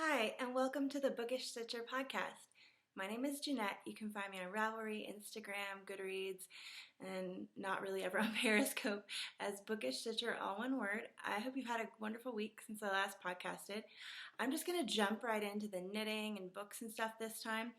Hi, and welcome to the BookishStitcher podcast. My name is Jeanette. You can find me on Ravelry, Instagram, Goodreads, and not really ever on Periscope as BookishStitcher, all one word. I hope you've had a wonderful week since I last podcasted. I'm just going to jump right into the knitting and books and stuff this time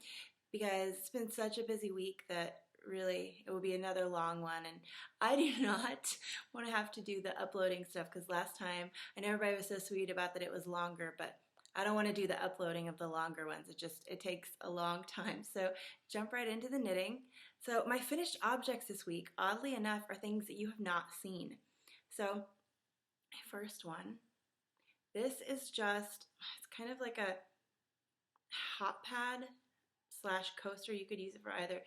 because it's been such a busy week that really it will be another long one, and I do not want to have to do the uploading stuff because last time I know everybody was so sweet about that it was longer, but I don't want to do the uploading of the longer ones. It takes a long time. So jump right into the knitting. So my finished objects this week, oddly enough, are things that you have not seen. So my first one, this is just, it's kind of like a hot pad slash coaster. You could use it for either,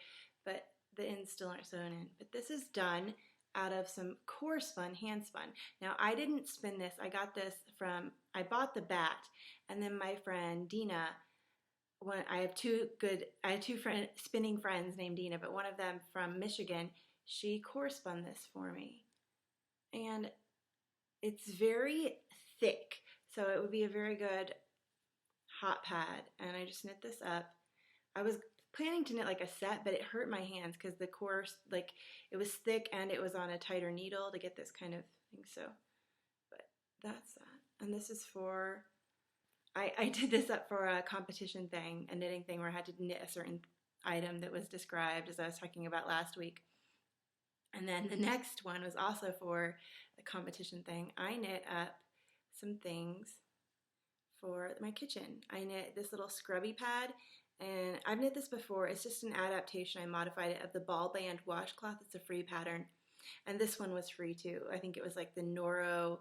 but the ends still aren't sewn in. But this is done out of some core spun, hand spun. Now I didn't spin this. I bought the bat, and then my friend Dina, I have two spinning friends named Dina, but one of them from Michigan, she core spun this for me. And it's very thick, so it would be a very good hot pad. And I just knit this up. I was planning to knit like a set, but it hurt my hands because the core, like, it was thick and it was on a tighter needle to get this kind of thing. So, but that's that. And this is for, I did this up for a competition thing, a knitting thing where I had to knit a certain item that was described as I was talking about last week. And then the next one was also for the competition thing. I knit up some things for my kitchen. I knit this little scrubby pad, and I've knit this before. It's just an adaptation. I modified it of the ball band washcloth. It's a free pattern. And this one was free too. I think it was like the Noro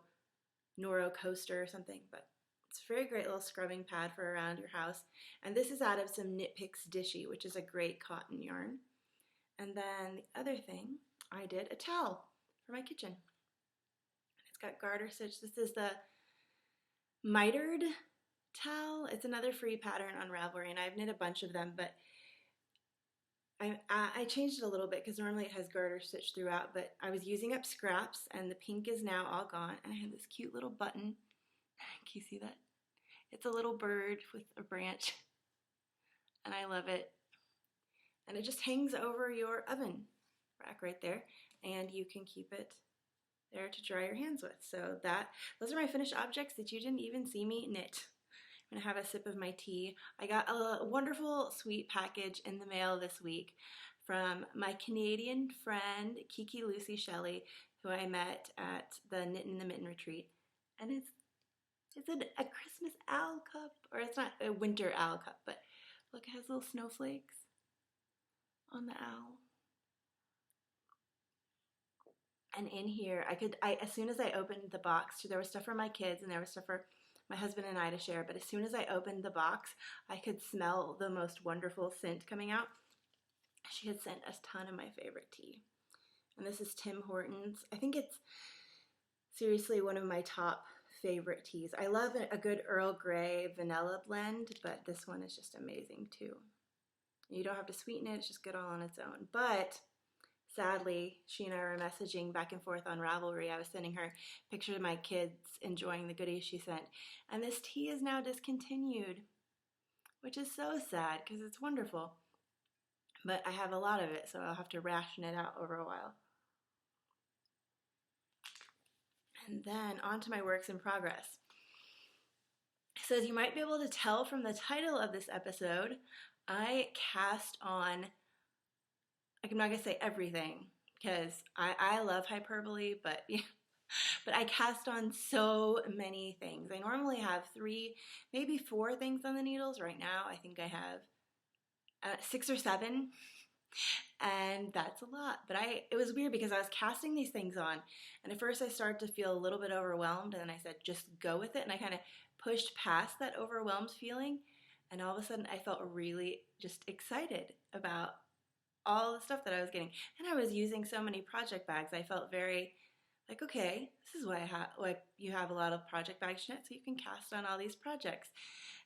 coaster or something, but it's a very great little scrubbing pad for around your house. And this is out of some Knit Picks Dishy, which is a great cotton yarn. And then the other thing, I did a towel for my kitchen. It's got garter stitch. This is the mitered towel. It's another free pattern on Ravelry, and I've knit a bunch of them, but I changed it a little bit because normally it has garter stitch throughout, but I was using up scraps, and the pink is now all gone, and I have this cute little button. Can you see that? It's a little bird with a branch, and I love it. And it just hangs over your oven rack right there, and you can keep it there to dry your hands with. So those are my finished objects that you didn't even see me knit. I'm gonna have a sip of my tea. I got a wonderful sweet package in the mail this week from my Canadian friend Kiki Lucy Shelley, who I met at the Knit in the Mitten retreat. And it's a Christmas owl cup, or it's not a winter owl cup, but look, it has little snowflakes on the owl. And in here, as soon as I opened the box, there was stuff for my kids and there was stuff for my husband and I to share, but as soon as I opened the box, I could smell the most wonderful scent coming out. She had sent a ton of my favorite tea. And this is Tim Hortons. I think it's seriously one of my top favorite teas. I love a good Earl Grey vanilla blend, but this one is just amazing too. You don't have to sweeten it, it's just good all on its own. But sadly, she and I were messaging back and forth on Ravelry. I was sending her pictures of my kids enjoying the goodies she sent. And this tea is now discontinued, which is so sad because it's wonderful. But I have a lot of it, so I'll have to ration it out over a while. And then on to my works in progress. So as you might be able to tell from the title of this episode, I cast on, I'm not going to say everything because I love hyperbole, but I cast on so many things. I normally have 3, maybe 4 things on the needles. Right now I think I have 6 or 7, and that's a lot. But it was weird because I was casting these things on, and at first I started to feel a little bit overwhelmed, and then I said just go with it, and I kind of pushed past that overwhelmed feeling, and all of a sudden I felt really just excited about all the stuff that I was getting. And I was using so many project bags. I felt very like, okay, this is why you have a lot of project bags, Jeanette, so you can cast on all these projects.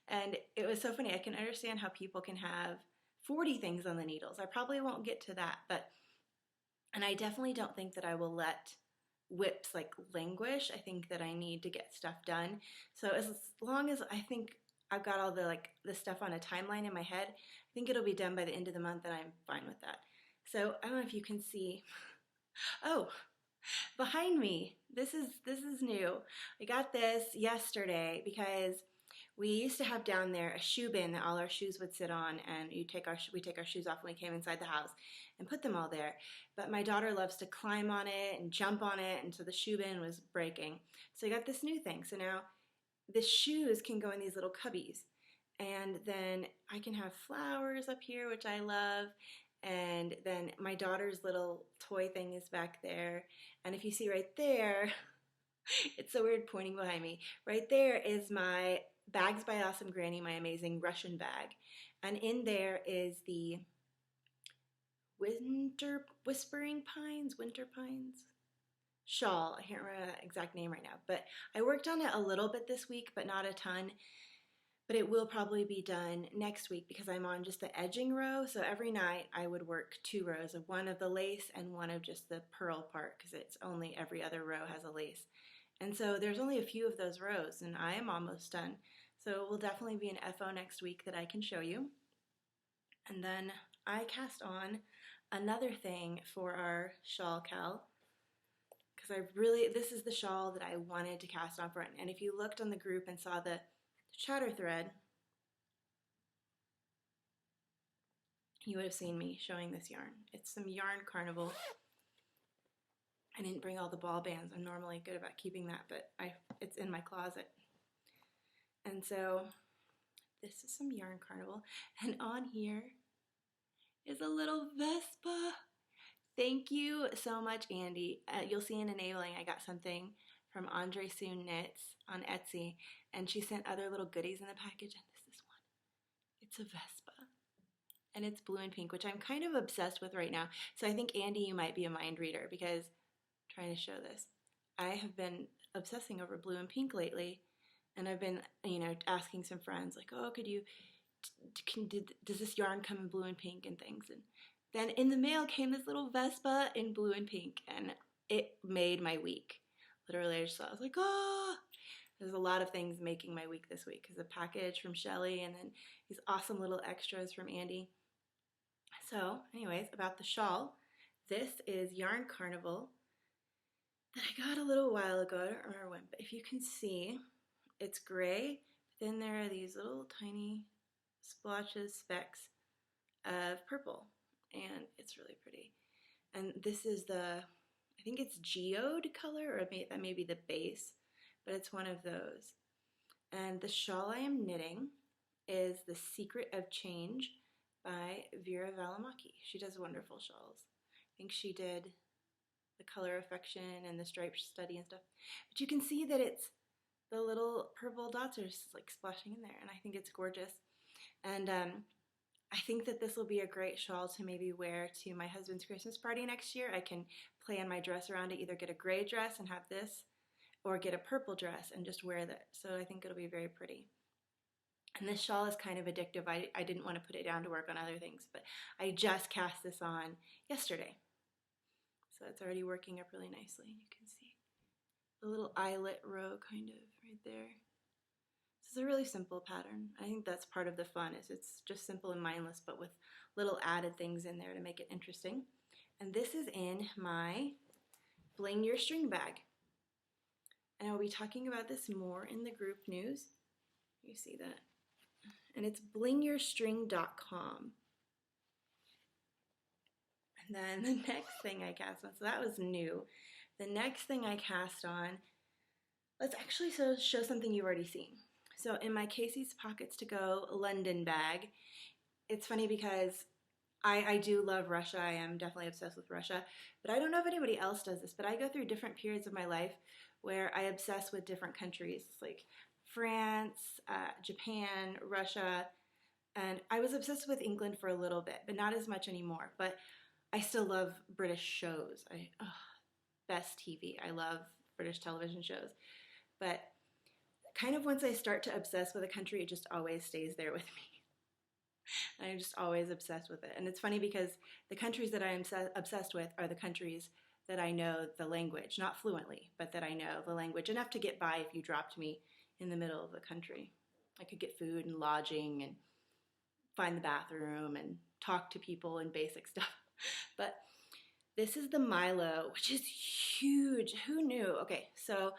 And it was so funny. I can understand how people can have 40 things on the needles. I probably won't get to that, and I definitely don't think that I will let whips like languish. I think that I need to get stuff done. So as long as I think I've got all the stuff on a timeline in my head. I think it'll be done by the end of the month, and I'm fine with that. So I don't know if you can see. Oh, behind me, this is new. I got this yesterday because we used to have down there a shoe bin that all our shoes would sit on, and we take our shoes off when we came inside the house and put them all there. But my daughter loves to climb on it and jump on it, and so the shoe bin was breaking. So I got this new thing. So now the shoes can go in these little cubbies, and then I can have flowers up here, which I love. And then my daughter's little toy thing is back there. And if you see right there, it's so weird pointing behind me. Right there is my Bags by Awesome Granny, my amazing Russian bag. And in there is the Winter Pines shawl. I can't remember the exact name right now, but I worked on it a little bit this week, but not a ton. But it will probably be done next week because I'm on just the edging row. So every night I would work 2 rows of one of the lace and one of just the purl part, because it's only every other row has a lace. And so there's only a few of those rows, and I am almost done. So it will definitely be an FO next week that I can show you. And then I cast on another thing for our shawl cal, because this is the shawl that I wanted to cast on for it. And if you looked on the group and saw the chatter thread, you would have seen me showing this yarn. It's some Yarn Carnival. I didn't bring all the ball bands. I'm normally good about keeping that, but it's in my closet. And so this is some Yarn Carnival, and on here is a little Vespa. Thank you so much, Andy. You'll see in enabling I got something from AndreSueKnits on Etsy, and she sent other little goodies in the package, and this is one. It's a Vespa, and it's blue and pink, which I'm kind of obsessed with right now. So I think, Andy, you might be a mind reader, because I'm trying to show this. I have been obsessing over blue and pink lately, and I've been, asking some friends, like, oh, does this yarn come in blue and pink and things? And then in the mail came this little Vespa in blue and pink, and it made my week. Literally, I was like, oh! There's a lot of things making my week this week, because a package from Shelly and then these awesome little extras from Andy. So, anyways, about the shawl, this is Yarn Carnival that I got a little while ago. I don't remember when, but if you can see, it's gray. Then there are these little tiny splotches, specks of purple, and it's really pretty. And this is I think it's geode color, or that may be the base, but it's one of those. And the shawl I am knitting is The Secret of Change by Vera Valimaki. She does wonderful shawls. I think she did the Color Affection and the Stripe Study and stuff. But you can see that it's the little purple dots are just like splashing in there, and I think it's gorgeous. And I think that this will be a great shawl to maybe wear to my husband's Christmas party next year. I can plan my dress around it, either get a gray dress and have this, or get a purple dress and just wear that. So I think it'll be very pretty. And this shawl is kind of addictive. I didn't want to put it down to work on other things, but I just cast this on yesterday. So it's already working up really nicely. You can see the little eyelet row kind of right there. This is a really simple pattern. I think that's part of the fun, is it's just simple and mindless, but with little added things in there to make it interesting. And this is in my Bling Your String bag. And I'll be talking about this more in the group news. You see that? And it's blingyourstring.com. And then the next thing I cast on, so that was new. The next thing I cast on, let's actually show something you've already seen. So in my Casey's Pockets to Go London bag, it's funny because I do love Russia. I am definitely obsessed with Russia, but I don't know if anybody else does this, but I go through different periods of my life where I obsess with different countries, like France, Japan, Russia, and I was obsessed with England for a little bit, but not as much anymore. But I still love British shows. Best TV. I love British television shows. But kind of once I start to obsess with a country, it just always stays there with me. I'm just always obsessed with it. And it's funny because the countries that I am obsessed with are the countries that I know the language, not fluently, but that I know the language enough to get by if you dropped me in the middle of the country. I could get food and lodging and find the bathroom and talk to people and basic stuff. But this is the Milo, which is huge. Who knew? Okay, so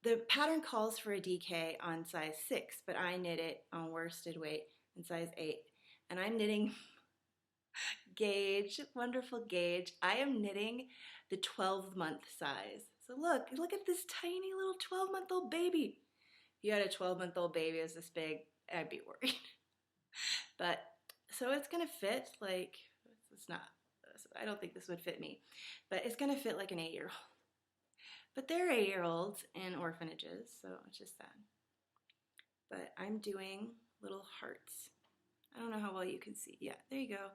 the pattern calls for a DK on size 6, but I knit it on worsted weight in size 8. And I'm knitting Gauge, wonderful Gauge. I am knitting the 12-month size. So look at this tiny little 12-month-old baby. If you had a 12-month-old baby that was this big, I'd be worried. But, so it's gonna fit like, it's not, I don't think this would fit me, but it's gonna fit like an 8-year-old. But they're 8-year-olds in orphanages, so it's just sad. But I'm doing little hearts. I don't know how well you can see. Yeah, there you go.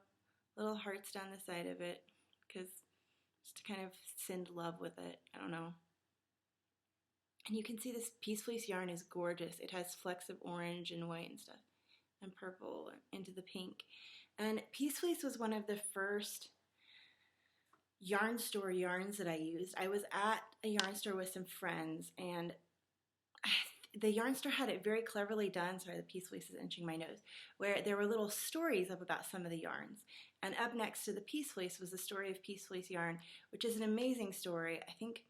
Little hearts down the side of it, because just to kind of send love with it. I don't know. And you can see this Peace Fleece yarn is gorgeous. It has flecks of orange and white and stuff, and purple into the pink. And Peace Fleece was one of the first yarn store yarns that I used. I was at a yarn store with some friends, and the yarn store had it very cleverly done. Sorry, the Peace Fleece is inching my nose. Where there were little stories up about some of the yarns. And up next to the Peace Fleece was the story of Peace Fleece yarn, which is an amazing story. I think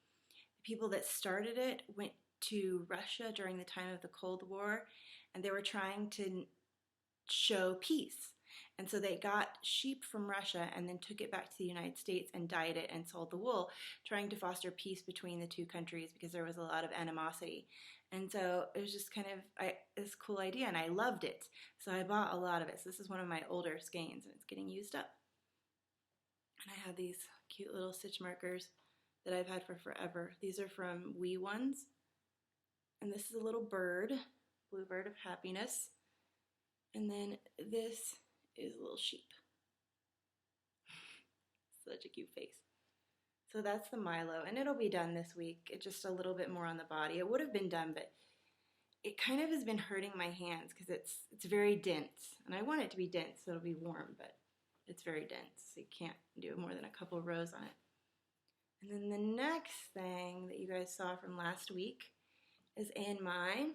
the people that started it went to Russia during the time of the Cold War, and they were trying to show peace. And so they got sheep from Russia and then took it back to the United States and dyed it and sold the wool, trying to foster peace between the two countries because there was a lot of animosity. And so it was just kind of this cool idea, and I loved it. So I bought a lot of it. So this is one of my older skeins, and it's getting used up. And I have these cute little stitch markers that I've had for forever. These are from Wee Ones. And this is a little bird, blue bird of happiness. And then this is a little sheep. Such a cute face. So that's the Milo, and it'll be done this week. It's just a little bit more on the body. It would have been done, but it kind of has been hurting my hands because it's very dense, and I want it to be dense so it'll be warm, but it's very dense, so you can't do more than a couple rows on it. And then the next thing that you guys saw from last week is in my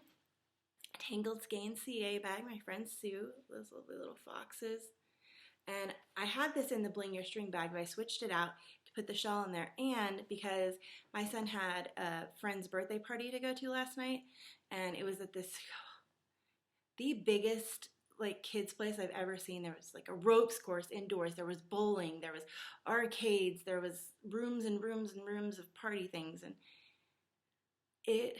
Tangled Skein CA bag, my friend Sue, those lovely little foxes. And I had this in the Bling Your String bag, but I switched it out to put the shawl in there. And because my son had a friend's birthday party to go to last night, and it was at the biggest like kids place I've ever seen. There was like a ropes course indoors, there was bowling, there was arcades, there was rooms and rooms and rooms of party things, and it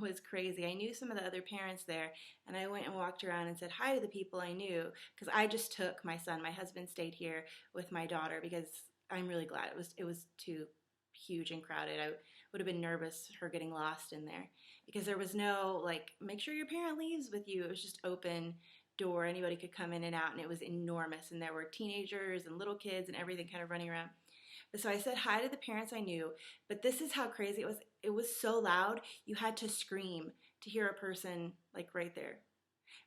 was crazy. I knew some of the other parents there, and I went and walked around and said hi to the people I knew, because I just took my son. My husband stayed here with my daughter because I'm really glad. It was too huge and crowded. I would have been nervous her getting lost in there, because there was no like, make sure your parent leaves with you. It was just open door. Anybody could come in and out, and it was enormous, and there were teenagers and little kids and everything kind of running around. So I said hi to the parents I knew, but this is how crazy it was. It was so loud, you had to scream to hear a person like right there,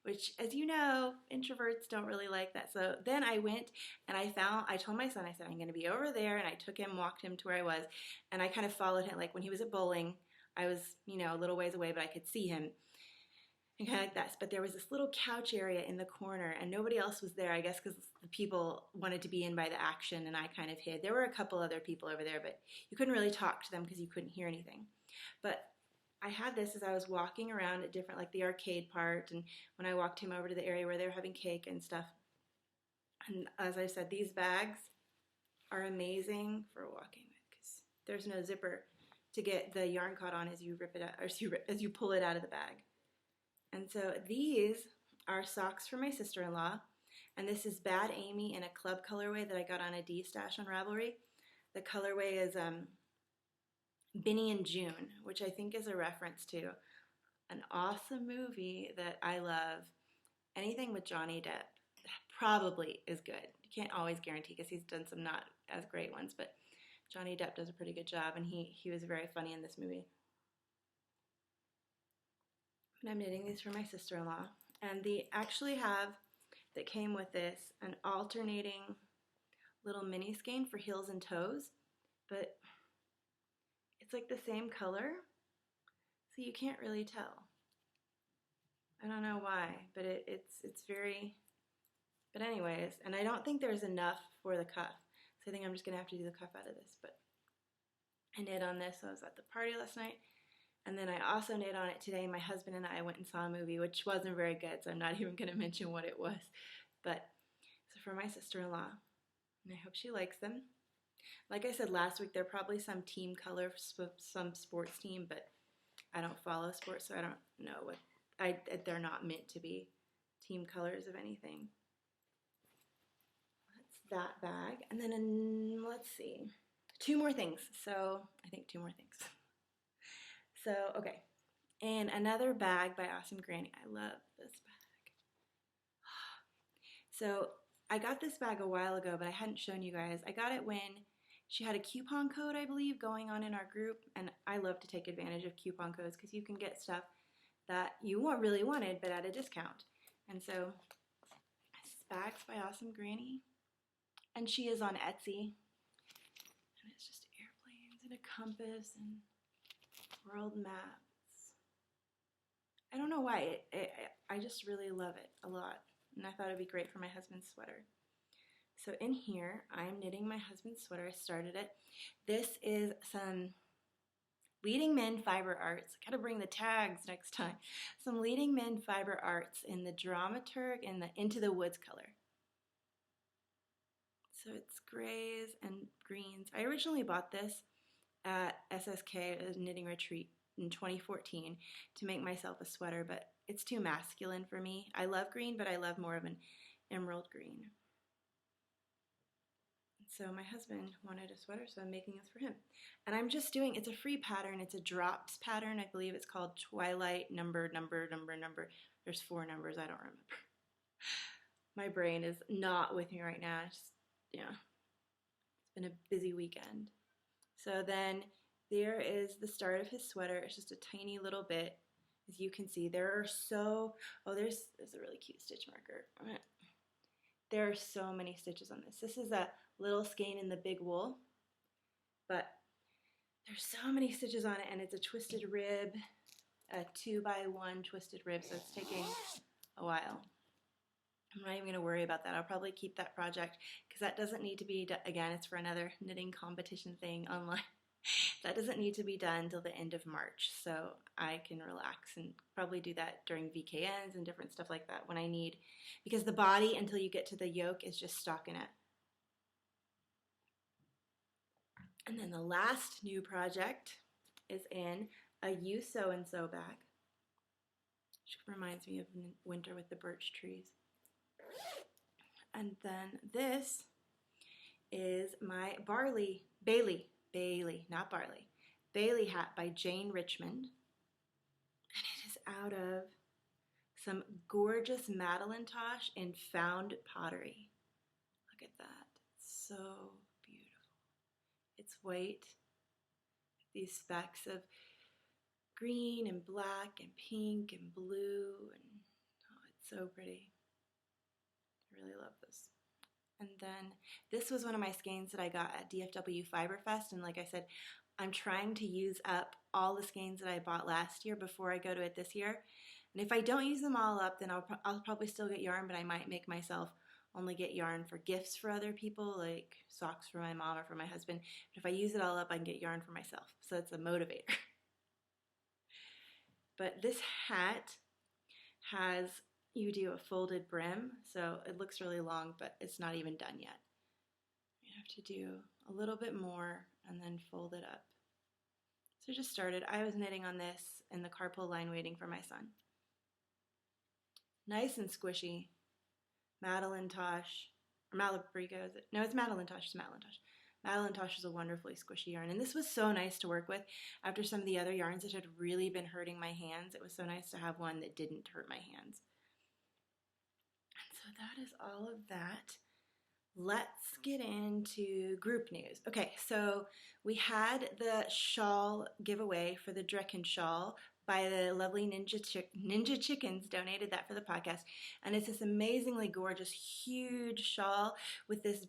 which, as you know, introverts don't really like that. So then I went and I told my son, I said, I'm going to be over there, and I took him, walked him to where I was, and I kind of followed him. Like when he was at bowling, I was, a little ways away, but I could see him. And kind of like that. But there was this little couch area in the corner, and nobody else was there, I guess because the people wanted to be in by the action, and I kind of hid. There were a couple other people over there, but you couldn't really talk to them because you couldn't hear anything. But I had this as I was walking around at different, like the arcade part, and when I walked him over to the area where they were having cake and stuff. And as I said, these bags are amazing for walking with because there's no zipper to get the yarn caught on as you rip it out, or as you pull it out of the bag. And so these are socks for my sister-in-law, and this is Bad Amy in a club colorway that I got on a D-stash on Ravelry. The colorway is Benny and June, which I think is a reference to an awesome movie that I love. Anything with Johnny Depp probably is good. You can't always guarantee because he's done some not as great ones, but Johnny Depp does a pretty good job, and he was very funny in this movie. And I'm knitting these for my sister-in-law, and they actually have, that came with this, an alternating little mini skein for heels and toes, but it's like the same color, so you can't really tell. I don't know why, but it's very, but anyways, and I don't think there's enough for the cuff. So I think I'm just gonna have to do the cuff out of this, but I knit on this. So I was at the party last night, and then I also knit on it today. My husband and I went and saw a movie, which wasn't very good, so I'm not even gonna mention what it was. But, so for my sister-in-law, and I hope she likes them. Like I said last week, they're probably some team color, some sports team, but I don't follow sports, so I don't know what, they're not meant to be team colors of anything. That's that bag. And then, let's see, two more things. So, I think two more things. So, okay. And another bag by Awesome Granny. I love this bag. So, I got this bag a while ago, but I hadn't shown you guys. I got it when she had a coupon code, I believe, going on in our group. And I love to take advantage of coupon codes because you can get stuff that you really wanted, but at a discount. And so, this bag's by Awesome Granny. And she is on Etsy. And it's just airplanes and a compass and world maps. I don't know why. I just really love it a lot. And I thought it'd be great for my husband's sweater. So in here, I'm knitting my husband's sweater. I started it. This is some Leading Men Fiber Arts. I gotta bring the tags next time. Some Leading Men Fiber Arts in the Dramaturg and the Into the Woods color. So it's grays and greens. I originally bought this at SSK, a knitting retreat, in 2014 to make myself a sweater, but it's too masculine for me. I love green, but I love more of an emerald green. So my husband wanted a sweater, so I'm making this for him. And I'm just doing, it's a free pattern. It's a drops pattern. I believe it's called Twilight number. There's 4 numbers. I don't remember. My brain is not with me right now. It's just, yeah, it's been a busy weekend. So then there is the start of his sweater. It's just a tiny little bit. As you can see, there are there's a really cute stitch marker. There are so many stitches on this. This is a little skein in the big wool, but there's so many stitches on it, and it's a twisted rib, a 2x1 twisted rib, so it's taking a while. I'm not even going to worry about that. I'll probably keep that project because that doesn't need to be done. Again, it's for another knitting competition thing online. That doesn't need to be done until the end of March, so I can relax and probably do that during VKNs and different stuff like that when I need, because the body until you get to the yoke is just stockinette. And then the last new project is in a You Sew and Sew bag, which reminds me of winter with the birch trees. And then this is my Bailey hat by Jane Richmond. And it is out of some gorgeous Madelinetosh and found pottery. Look at that. It's so beautiful. It's white, these specks of green and black and pink and blue, and oh, it's so pretty. I really love this. And then this was one of my skeins that I got at DFW Fiber Fest, and like I said, I'm trying to use up all the skeins that I bought last year before I go to it this year. And if I don't use them all up, then I'll probably still get yarn, but I might make myself only get yarn for gifts for other people, like socks for my mom or for my husband. But if I use it all up, I can get yarn for myself. So it's a motivator. But this hat has, you do a folded brim, so it looks really long, but it's not even done yet. You have to do a little bit more and then fold it up. So just started. I was knitting on this in the carpool line waiting for my son. Nice and squishy. Madelinetosh, or Malabrigo, is it? No, it's Madelinetosh. It's Madelinetosh. Madelinetosh is a wonderfully squishy yarn, and this was so nice to work with after some of the other yarns that had really been hurting my hands. It was so nice to have one that didn't hurt my hands. And so that is all of that. Let's get into group news. Okay, so we had the shawl giveaway for the Drekken shawl by the lovely Ninja Chickens, donated that for the podcast. And it's this amazingly gorgeous, huge shawl with this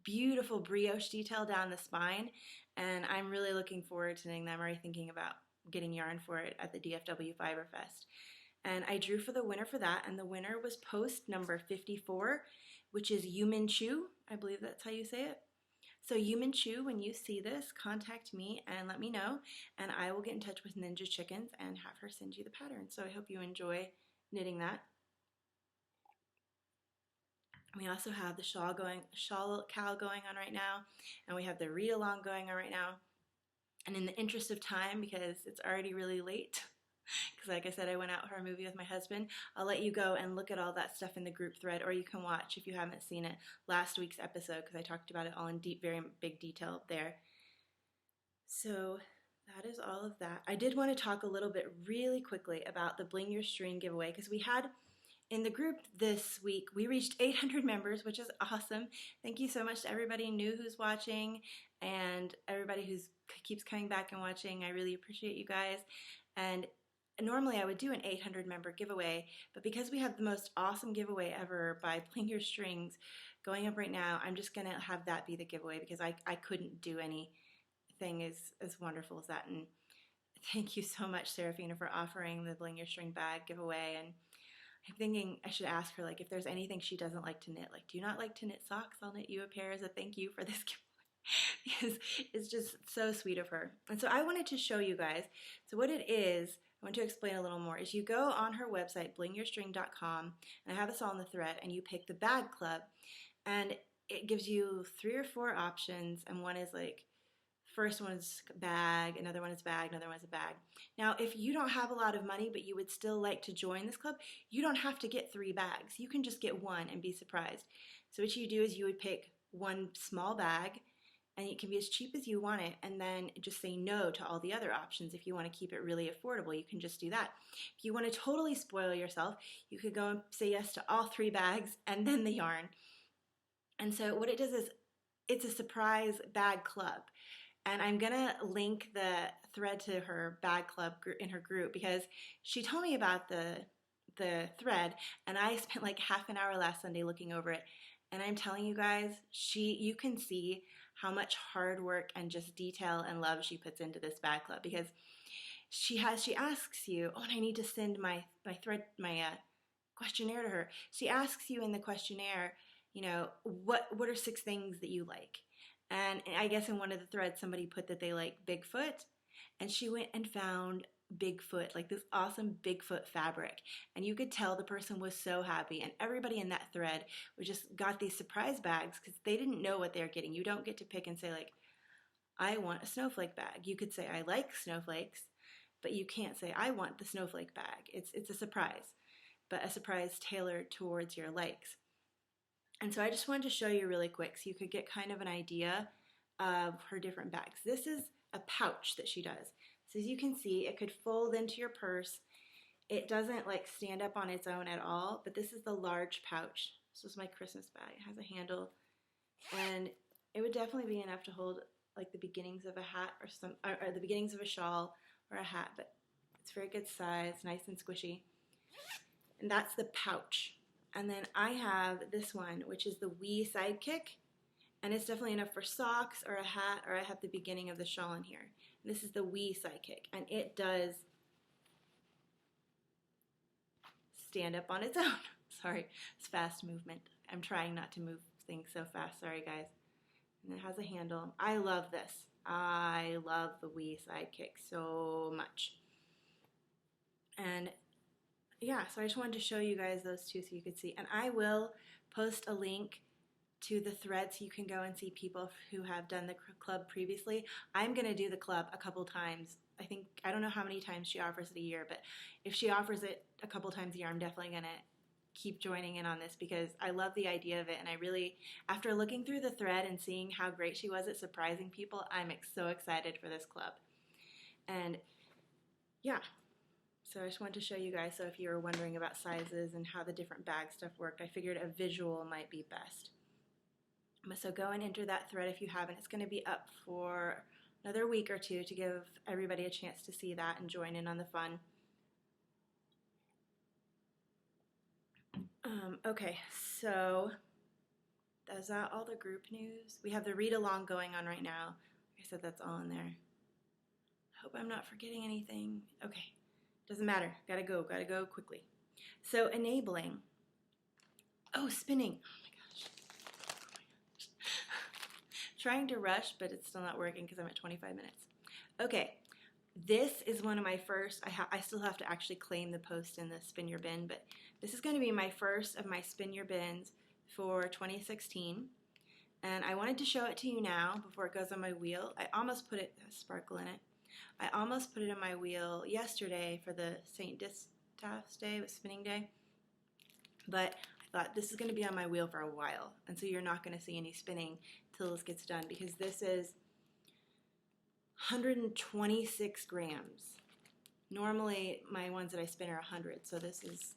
beautiful brioche detail down the spine. And I'm really looking forward to knitting that. I'm already thinking about getting yarn for it at the DFW Fiber Fest. And I drew for the winner for that, and the winner was post number 54, which is Yumin Chu. I believe that's how you say it. So Yumin Chu, when you see this, contact me and let me know, and I will get in touch with Ninja Chickens and have her send you the pattern. So I hope you enjoy knitting that. We also have the shawl cowl going on right now, and we have the read along going on right now. And in the interest of time, because it's already really late, because like I said, I went out for a movie with my husband, I'll let you go and look at all that stuff in the group thread, or you can watch, if you haven't seen it, last week's episode, because I talked about it all in very big detail there. So that is all of that. I did want to talk a little bit really quickly about the Bling Your String giveaway, because we had in the group this week, we reached 800 members, which is awesome. Thank you so much to everybody new who's watching and everybody who keeps coming back and watching. I really appreciate you guys. And normally I would do an 800 member giveaway, but because we have the most awesome giveaway ever by Bling Your Strings going up right now, I'm just gonna have that be the giveaway, because I couldn't do anything as wonderful as that. And thank you so much, Serafina, for offering the Bling Your String bag giveaway. And I'm thinking I should ask her, like, if there's anything she doesn't like to knit. Like, do you not like to knit socks? I'll knit you a pair as a thank you for this giveaway. Because it's just so sweet of her. And so I wanted to show you guys. So what it is, I want to explain a little more, is you go on her website, blingyourstring.com, and I have this all in the thread, and you pick the bag club. And it gives you 3 or 4 options, and one is like, first one is bag, another one is bag, another one is a bag. Now, if you don't have a lot of money, but you would still like to join this club, you don't have to get 3 bags. You can just get 1 and be surprised. So what you do is you would pick 1 small bag, and it can be as cheap as you want it, and then just say no to all the other options. If you want to keep it really affordable, you can just do that. If you want to totally spoil yourself, you could go and say yes to all 3 bags and then the yarn. And so what it does is it's a surprise bag club. And I'm going to link the thread to her bag club in her group, because she told me about the thread, and I spent like half an hour last Sunday looking over it. And I'm telling you guys, you can see how much hard work and just detail and love she puts into this bag club, because she asks you, oh, and I need to send my questionnaire to her. She asks you in the questionnaire, you know, what are 6 things that you like? And I guess in one of the threads, somebody put that they like Bigfoot, and she went and found Bigfoot, like this awesome Bigfoot fabric. And you could tell the person was so happy, and everybody in that thread just got these surprise bags because they didn't know what they're getting. You don't get to pick and say, like, I want a snowflake bag. You could say, I like snowflakes, but you can't say, I want the snowflake bag. It's a surprise, but a surprise tailored towards your likes. And so I just wanted to show you really quick so you could get kind of an idea of her different bags. This is a pouch that she does. So as you can see, it could fold into your purse. It doesn't like stand up on its own at all, but this is the large pouch. This is my Christmas bag. It has a handle, and it would definitely be enough to hold like the beginnings of a hat or the beginnings of a shawl or a hat, but it's very good size, nice and squishy. And that's the pouch. And then I have this one, which is the wee sidekick, and it's definitely enough for socks or a hat, or I have the beginning of the shawl in here. And this is the wee sidekick, and it does stand up on its own. Sorry, it's fast movement. I'm trying not to move things so fast. Sorry, guys. And it has a handle. I love this. I love the wee sidekick so much. And yeah, so I just wanted to show you guys those two so you could see. And I will post a link to the thread so you can go and see people who have done the club previously. I'm going to do the club a couple times. I don't know how many times she offers it a year, but if she offers it a couple times a year, I'm definitely going to keep joining in on this because I love the idea of it. And I really, after looking through the thread and seeing how great she was at surprising people, I'm so excited for this club. And yeah. So I just wanted to show you guys, so if you were wondering about sizes and how the different bag stuff worked, I figured a visual might be best. So go and enter that thread if you haven't. It's going to be up for another week or 2 to give everybody a chance to see that and join in on the fun. Okay, so is that all the group news? We have the read along going on right now. Like I said, that's all in there. I hope I'm not forgetting anything. Okay. Doesn't matter. Gotta go quickly. So enabling. Oh, spinning. Oh my gosh. Trying to rush, but it's still not working because I'm at 25 minutes. Okay, this is one of my first. I still have to actually claim the post in the Spin Your Bin, but this is going to be my first of my Spin Your Bins for 2016. And I wanted to show it to you now before it goes on my wheel. I almost put it, a sparkle in it. I almost put it on my wheel yesterday for the St. Distaff's Day, it was spinning day. But I thought this is going to be on my wheel for a while. And so you're not going to see any spinning till this gets done because this is 126 grams. Normally my ones that I spin are 100, so this is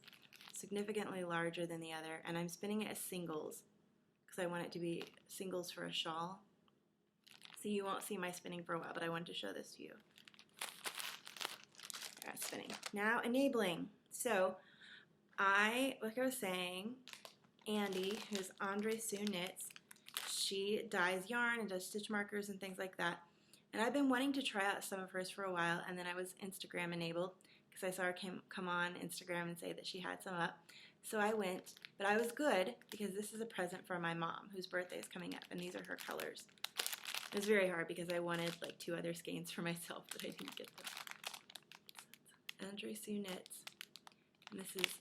significantly larger than the other. And I'm spinning it as singles because I want it to be singles for a shawl. So you won't see my spinning for a while, but I wanted to show this to you. That's spinning. Now enabling. So like I was saying, Andy, who's AndreSueKnits, she dyes yarn and does stitch markers and things like that. And I've been wanting to try out some of hers for a while, and then I was Instagram enabled because I saw her come on Instagram and say that she had some up. So I went, but I was good because this is a present for my mom whose birthday is coming up, and these are her colors. It was very hard because I wanted like 2 other skeins for myself, but I didn't get them. AndreSueKnits, and this is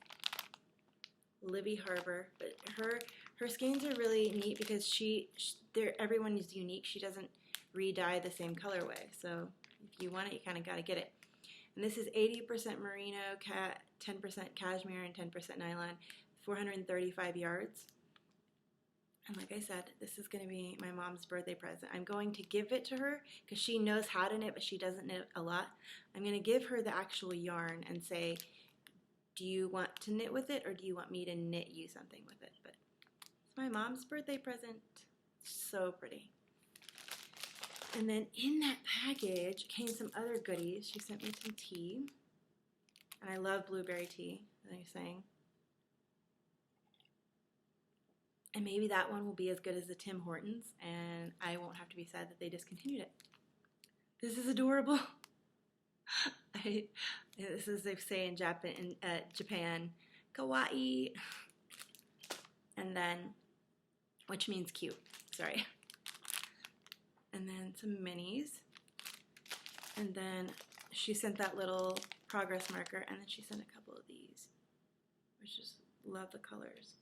Libby Harbor, but her skeins are really neat because everyone is unique. She doesn't re-dye the same colorway, so if you want it, you kind of got to get it. And this is 80% merino, 10% cashmere, and 10% nylon, 435 yards. And like I said, this is going to be my mom's birthday present. I'm going to give it to her because she knows how to knit, but she doesn't knit a lot. I'm going to give her the actual yarn and say, do you want to knit with it or do you want me to knit you something with it? But it's my mom's birthday present. So pretty. And then in that package came some other goodies. She sent me some tea. And I love blueberry tea, as I was saying. And maybe that one will be as good as the Tim Hortons, and I won't have to be sad that they discontinued it. This is adorable. This is, they say in Japan, kawaii. And then, which means cute, sorry. And then some minis. And then she sent that little progress marker, and then she sent a couple of these, which just love the colors.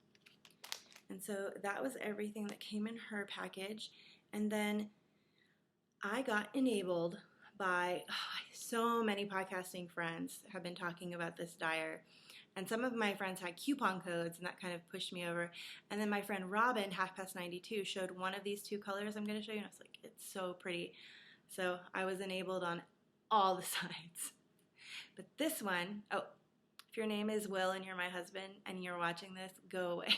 And so that was everything that came in her package. And then I got enabled by so many podcasting friends have been talking about this dyer. And some of my friends had coupon codes, and that kind of pushed me over. And then my friend Robin, 92, showed one of these 2 colors I'm going to show you. And I was like, it's so pretty. So I was enabled on all the sides. But this one, oh, if your name is Will and you're my husband and you're watching this, go away.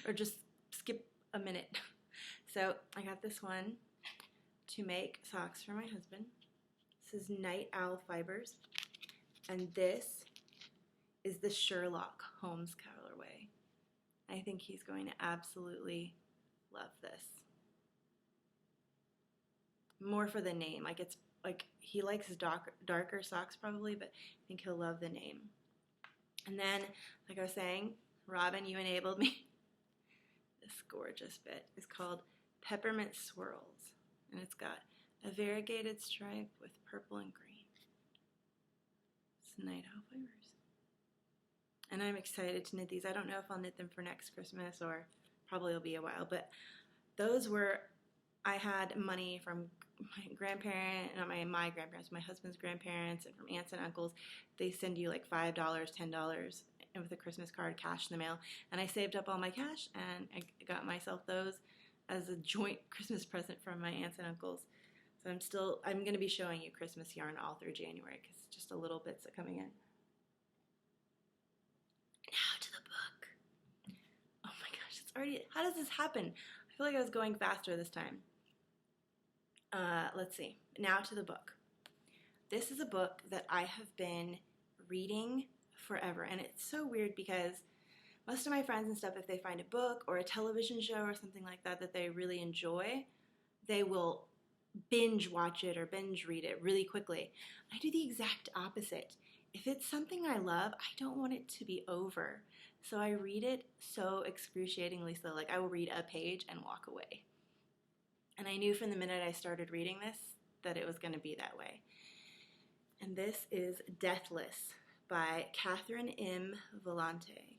Or just skip a minute. So I got this one to make socks for my husband. This is NightOwlFibers. And this is the Sherlock Holmes colorway. I think he's going to absolutely love this. More for the name. Like it's like he likes darker socks probably, but I think he'll love the name. And then, like I was saying, Robin, you enabled me. This gorgeous bit is called Peppermint Swirls, and it's got a variegated stripe with purple and green. It's NightOwlFibers. And I'm excited to knit these. I don't know if I'll knit them for next Christmas or probably it'll be a while, but those were, I had money from my grandparent, not my grandparents, my husband's grandparents, and from aunts and uncles. They send you like $5, $10 with a Christmas card, cash in the mail, and I saved up all my cash and I got myself those as a joint Christmas present from my aunts and uncles. So I'm going to be showing you Christmas yarn all through January because just a little bits are coming in. Now to the book. Oh my gosh, it's already, how does this happen? I feel like I was going faster this time. Let's see, now to the book. This is a book that I have been reading forever, and it's so weird because most of my friends and stuff, if they find a book or a television show or something like that that they really enjoy, they will binge watch it or binge read it really quickly. I do the exact opposite. if it's something I love, I don't want it to be over. So I read it so excruciatingly slow. Like I will read a page and walk away. And I knew from the minute I started reading this that it was going to be that way. And this is Deathless by Catherynne M. Valente.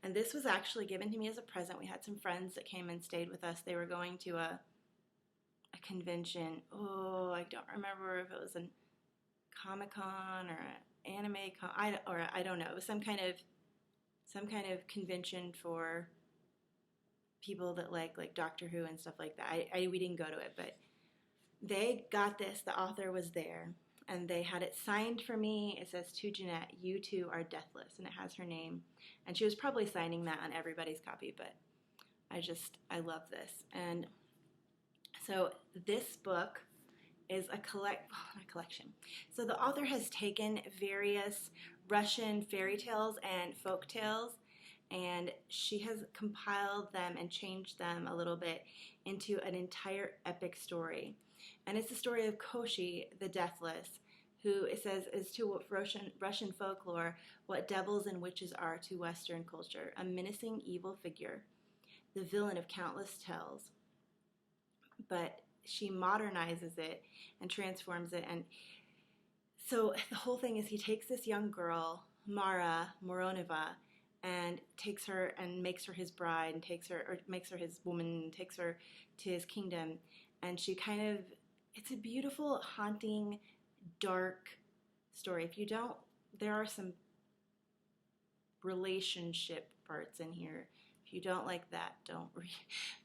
And this was actually given to me as a present. We had some friends that came and stayed with us. They were going to a convention. Oh, I don't remember if it was a Comic-Con or an anime con. I don't know. It was some kind of convention for people that like Doctor Who and stuff like that. We didn't go to it, but they got this. The author was there, and they had it signed for me. It says, "To Jeanette, you too are deathless," and it has her name. And she was probably signing that on everybody's copy, but I love this. And so this book is a collection. So the author has taken various Russian fairy tales and folk tales, and she has compiled them and changed them a little bit into an entire epic story. And it's the story of Koshi, the Deathless, who, it says, is to Russian folklore what devils and witches are to Western culture, a menacing evil figure, the villain of countless tales. But she modernizes it and transforms it. And so the whole thing is he takes this young girl, Mara Moronova, and takes her and makes her his bride and makes her his woman and takes her to his kingdom. And she it's a beautiful, haunting, dark story. There are some relationship parts in here. If you don't like that, don't read.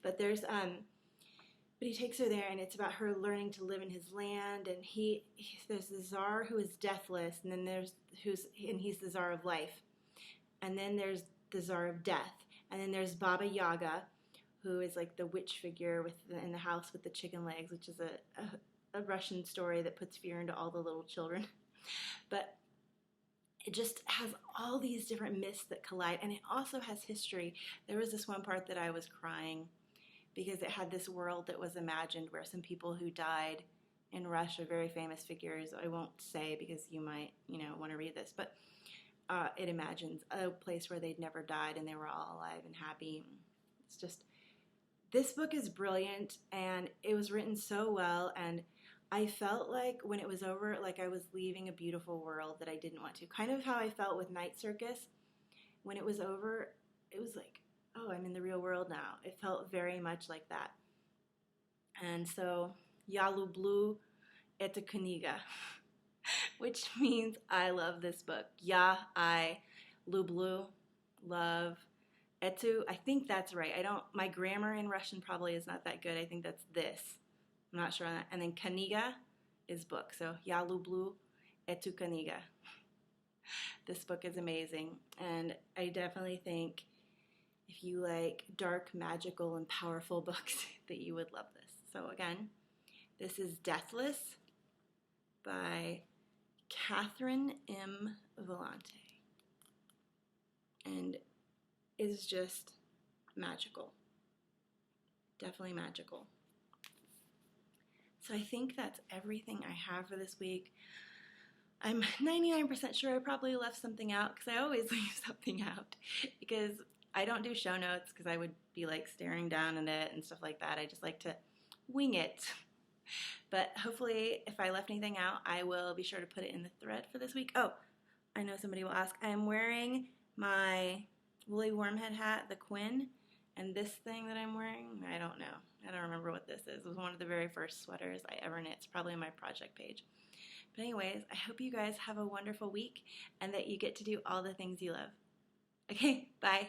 But but he takes her there, and it's about her learning to live in his land. And there's the Tsar who is deathless, and then he's the Tsar of life. And then there's the Tsar of death. And then there's Baba Yaga, who is like the witch figure in the house with the chicken legs, which is a Russian story that puts fear into all the little children. But it just has all these different myths that collide, and it also has history. There was this one part that I was crying because it had this world that was imagined where some people who died in Russia, very famous figures, I won't say because you might, want to read this, but it imagines a place where they'd never died and they were all alive and happy. It's just, this book is brilliant, and it was written so well, and I felt like when it was over, like I was leaving a beautiful world that I didn't want to. Kind of how I felt with Night Circus. When it was over, it was like, oh, I'm in the real world now. It felt very much like that. And so, Ya lublю эту книгу, which means I love this book. Ya, I, lublю, love, эту, I think that's right. My grammar in Russian probably is not that good. I think that's this. I'm not sure on that. And then kniga is book. So, Ya lublю эту книгу. This book is amazing. And I definitely think if you like dark, magical, and powerful books, that you would love this. So again, this is Deathless by Catherynne M. Valente. And is just magical. Definitely magical. So I think that's everything I have for this week. I'm 99% sure I probably left something out because I always leave something out because I don't do show notes because I would be like staring down at it and stuff like that. I just like to wing it. But hopefully if I left anything out, I will be sure to put it in the thread for this week. Oh, I know somebody will ask. I'm wearing my woolly wormhead hat, the Quinn, and this thing that I'm wearing, I don't know. I don't remember what this is. It was one of the very first sweaters I ever knit. It's probably on my project page. But anyways, I hope you guys have a wonderful week and that you get to do all the things you love. Okay, bye.